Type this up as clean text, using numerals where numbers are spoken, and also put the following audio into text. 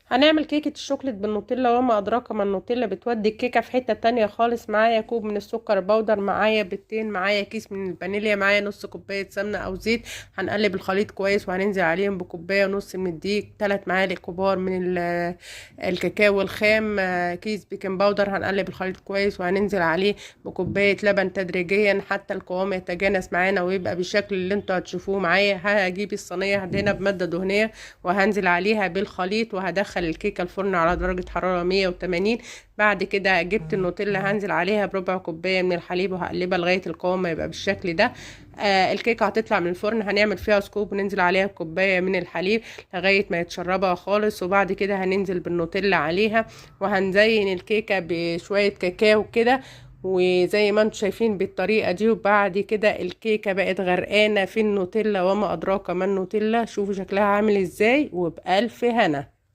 هنعمل كيكة الشوكليت بالنوتيلا، وما أدراك ما النوتيلا بتودي الكيكة في حتة تانية خالص. معايا كوب من السكر البودر، معايا بيضتين، معايا كيس من الفانيليا، معايا نص كوباية سمنة أو زيت. هنقلب الخليط كويس وهننزل عليهم بكوباية ونص من الدقيق، 3 معالق كبار من الكاكاو الخام، كيس بيكنج باودر. هنقلب الخليط كويس وهننزل عليه بكوباية لبن تدريجيا حتى القوام يتجانس معانا ويبقى بالشكل اللي انتوا هتشوفوه معايا. هجيب الصينية هدهنها بمادة دهنية وهنزل عليها بالخليط، وهدخل الكيكه الفرن على درجه حراره 180. بعد كده جبت النوتيلا هنزل عليها بربع كوبايه من الحليب وهقلبها لغايه القوام ما يبقى بالشكل ده. الكيكه هتطلع من الفرن، هنعمل فيها سكوب وننزل عليها بكوبايه من الحليب لغايه ما يتشربها خالص. وبعد كده هننزل بالنوتيلا عليها، وهنزين الكيكه بشويه كاكاو كده، وزي ما انتم شايفين بالطريقة دي. وبعد كده الكيكة بقت غرقانة في النوتيلا، وما أدراك ما النوتيلا. شوفوا شكلها عامل ازاي، وبألف هنا.